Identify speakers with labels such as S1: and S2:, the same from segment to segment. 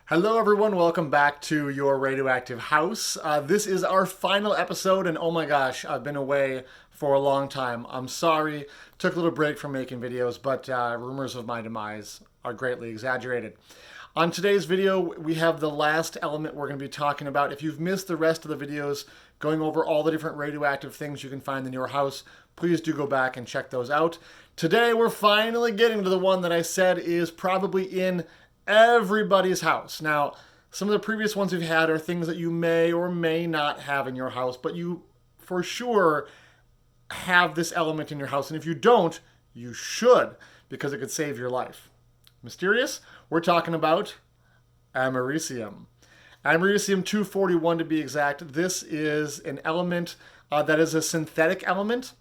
S1: Hello everyone, welcome back to Your Radioactive House. This is our final episode and oh my gosh, I've been away for a long time. I'm sorry, took a little break from making videos, but rumors of my demise are greatly exaggerated. On today's video, we have the last element we're going to be talking about. If you've missed the rest of the videos going over all the different radioactive things you can find in your house, please do go back and check those out. Today we're finally getting to the one that I said is probably in everybody's house. Now, some of the previous ones we've had are things that you may or may not have in your house, but you for sure have this element in your house. And if you don't, you should, because it could save your life. Mysterious? We're talking about Americium. Americium 241 to be exact. This is an element that is a synthetic element.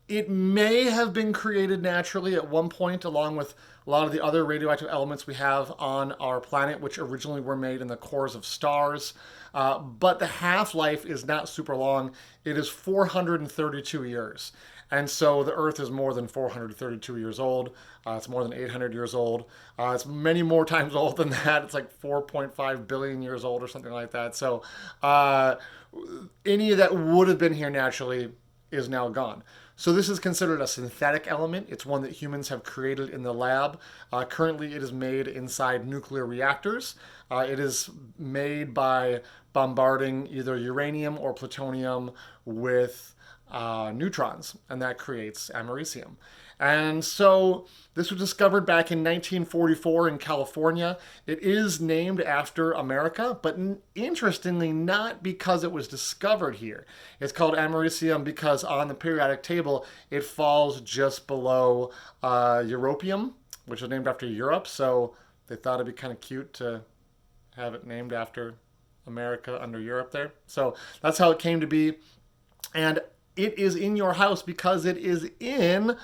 S1: It may have been created naturally at one point, along with a lot of the other radioactive elements we have on our planet, which originally were made in the cores of stars. But the half-life is not super long. It is 432 years. And so the Earth is more than 432 years old. It's more than 800 years old. It's many more times old than that. It's like 4.5 billion years old or something like that. So any that would have been here naturally is now gone. So this is considered a synthetic element. It's one that humans have created in the lab. Currently, it is made inside nuclear reactors. It is made by bombarding either uranium or plutonium with neutrons, and that creates americium. And so this was discovered back in 1944 in California. It is named after America, but interestingly, not because it was discovered here. It's called Americium because on the periodic table, it falls just below Europium, which is named after Europe. So they thought it'd be kind of cute to have it named after America under Europe there. So that's how it came to be. And it is in your house because it is in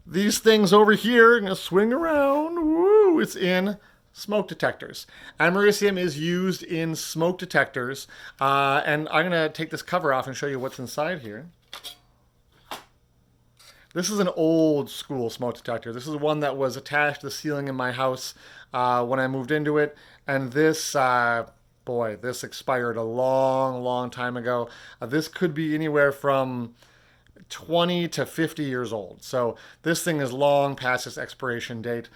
S1: these things over here. I'm going to swing around. Woo! It's in smoke detectors. Americium is used in smoke detectors. And I'm going to take this cover off and show you what's inside here. This is an old school smoke detector. This is one that was attached to the ceiling in my house when I moved into it. And this, boy, this expired a long time ago. This could be anywhere from 20 to 50 years old. So this thing is long past its expiration date,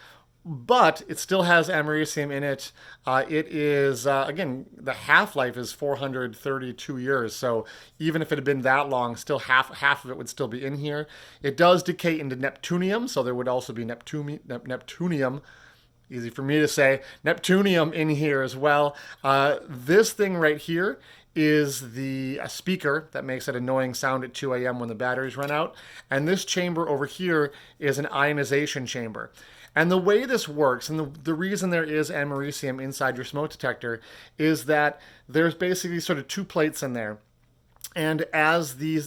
S1: but it still has americium in it. It is, again, the half-life is 432 years. So even if it had been that long, still half of it would still be in here. It does decay into neptunium, so there would also be neptunium, easy for me to say, neptunium in here as well. This thing right here is the speaker that makes that annoying sound at 2 a.m. when the batteries run out. And this chamber over here is an ionization chamber. And the way this works, and the reason there is americium inside your smoke detector, is that there's basically sort of two plates in there. And as the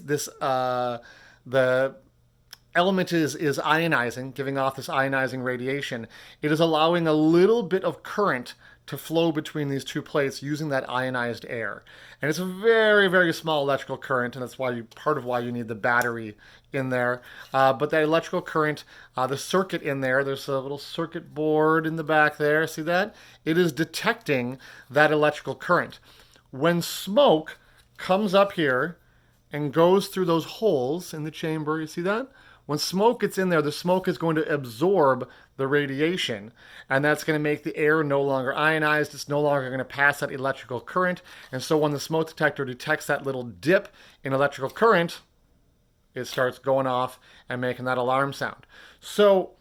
S1: element is ionizing, giving off this ionizing radiation, it is allowing a little bit of current to flow between these two plates using that ionized air. And it's a very small electrical current, and that's part of why you need the battery in there. But that electrical current, the circuit in there, there's a little circuit board in the back there, see that? It is detecting that electrical current. When smoke comes up here and goes through those holes in the chamber, you see that? When smoke gets in there, the smoke is going to absorb the radiation, and that's going to make the air no longer ionized. It's no longer going to pass that electrical current, and so when the smoke detector detects that little dip in electrical current, it starts going off and making that alarm sound. So,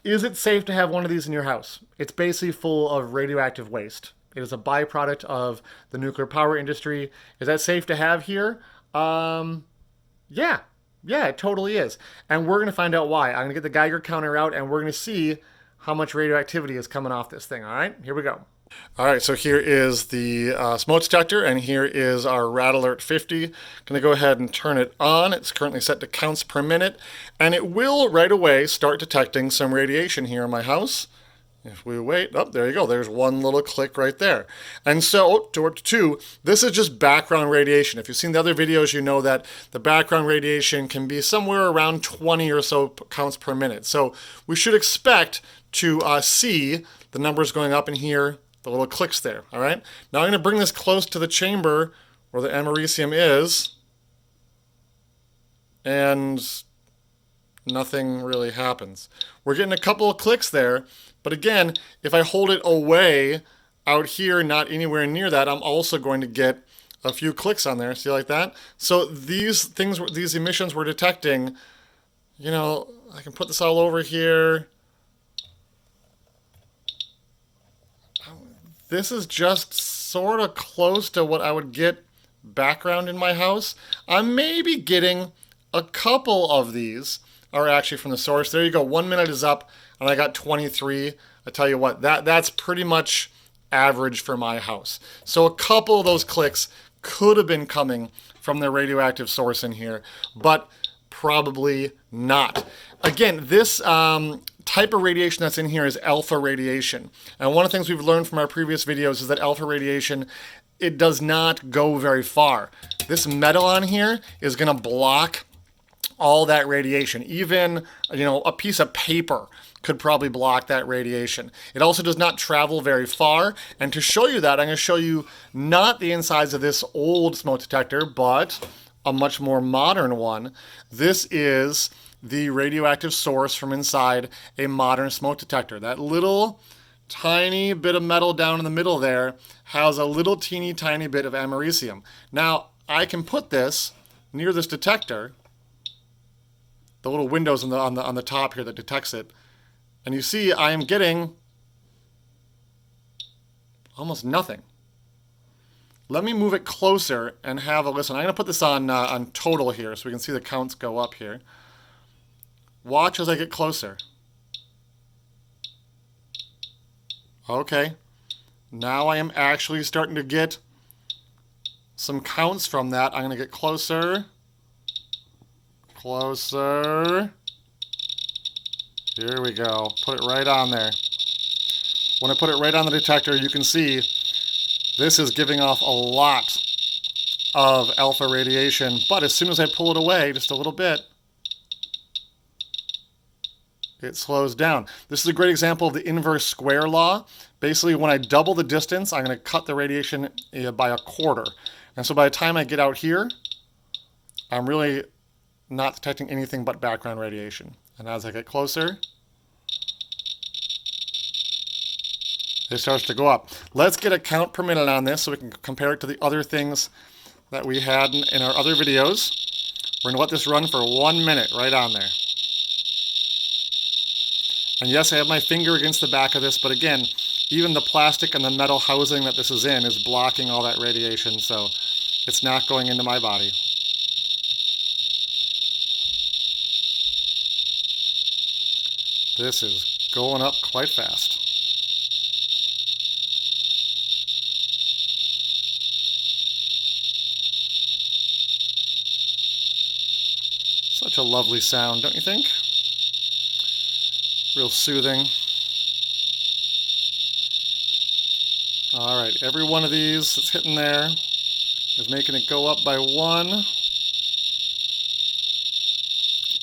S1: is it safe to have one of these in your house? It's basically full of radioactive waste. It is a byproduct of the nuclear power industry. Is that safe to have here? Yeah. Yeah, it totally is. And we're going to find out why. I'm going to get the Geiger counter out, and we're going to see how much radioactivity is coming off this thing. All right, here we go. All right, so here is the smoke detector, and here is our Rad Alert 50. Going to go ahead and turn it on. It's currently set to counts per minute, and it will right away start detecting some radiation here in my house. If we wait, oh, there you go. There's one little click right there. And so, this is just background radiation. If you've seen the other videos, you know that the background radiation can be somewhere around 20 or so counts per minute. So we should expect to see the numbers going up in here the little clicks there, all right? Now I'm going to bring this close to the chamber where the americium is, and nothing really happens. We're getting a couple of clicks there, but again, if I hold it away out here, not anywhere near that, I'm also going to get a few clicks on there. See, like that? So these things, these emissions we're detecting, you know, I can put this all over here. This is just sort of close to what I would get background in my house. I'm maybe getting a couple of these are actually from the source. There you go. 1 minute is up, and I got 23. I tell you what, that's pretty much average for my house. So a couple of those clicks could have been coming from the radioactive source in here, but probably not. Again, this type of radiation that's in here is alpha radiation. And one of the things we've learned from our previous videos is that alpha radiation, it does not go very far. This metal on here is going to block all that radiation. Even, you know, a piece of paper could probably block that radiation. It also does not travel very far. And to show you that, I'm going to show you not the insides of this old smoke detector, but a much more modern one. This is the radioactive source from inside a modern smoke detector. That little tiny bit of metal down in the middle there has a little teeny tiny bit of americium. Now, I can put this near this detector, the little windows on the top here that detects it, and you see I am getting almost nothing. Let me move it closer and have a listen. I'm going to put this on total here so we can see the counts go up here. Watch as I get closer. Okay. Now I am actually starting to get some counts from that. I'm going to get closer. Closer. Here we go. Put it right on there. When I put it right on the detector, you can see this is giving off a lot of alpha radiation. But as soon as I pull it away just a little bit, it slows down. This is a great example of the inverse square law. Basically, when I double the distance, I'm going to cut the radiation by a quarter. And so by the time I get out here, I'm really not detecting anything but background radiation. And as I get closer, it starts to go up. Let's get a count per minute on this so we can compare it to the other things that we had in our other videos. We're going to let this run for 1 minute right on there. And yes, I have my finger against the back of this, but again, even the plastic and the metal housing that this is in is blocking all that radiation, so it's not going into my body. This is going up quite fast. Such a lovely sound, don't you think? Real soothing. All right, every one of these that's hitting there is making it go up by 1. There's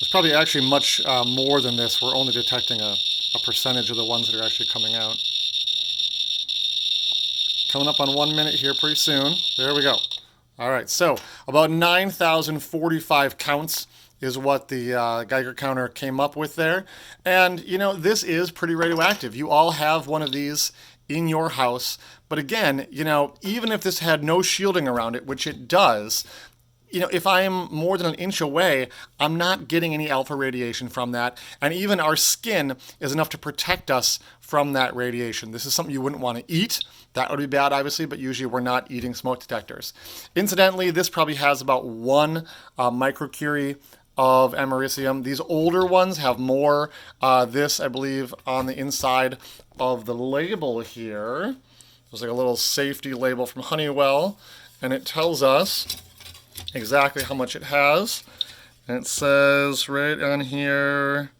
S1: probably actually much more than this. We're only detecting a percentage of the ones that are actually coming out. Coming up on 1 minute here pretty soon. There we go. All right, so about 9,045 counts is what the Geiger counter came up with there. And, you know, this is pretty radioactive. You all have one of these in your house. But again, you know, even if this had no shielding around it, which it does, you know, if I am more than an inch away, I'm not getting any alpha radiation from that. And even our skin is enough to protect us from that radiation. This is something you wouldn't want to eat. That would be bad, obviously, but usually we're not eating smoke detectors. Incidentally, this probably has about 1 microcurie of americium. These older ones have more. This, I believe, on the inside of the label here, there's like a little safety label from Honeywell, and it tells us exactly how much it has. And it says right on here,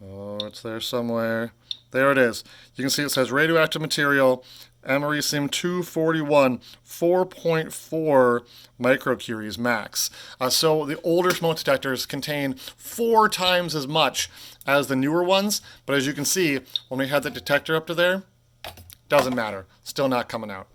S1: oh, it's there somewhere. There it is. You can see it says radioactive material, Americium 241, 4.4 microcuries max. So the older smoke detectors contain 4 times as much as the newer ones. But as you can see, when we had the detector up to there, Doesn't matter. Still not coming out.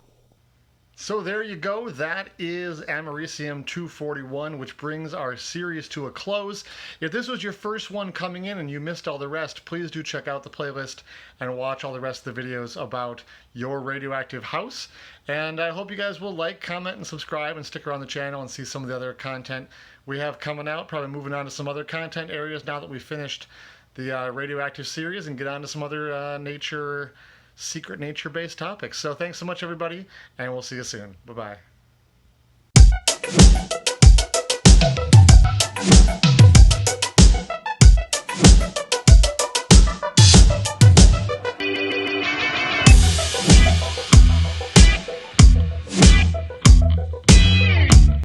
S1: So there you go. That is Americium 241, which brings our series to a close. If this was your first one coming in and you missed all the rest, please do check out the playlist and watch all the rest of the videos about Your Radioactive House. And I hope you guys will like, comment, and subscribe and stick around the channel and see some of the other content we have coming out. Probably moving on to some other content areas now that we've finished the radioactive series and get on to some other secret nature-based topics. So thanks so much, everybody, and we'll see you soon. Bye-bye.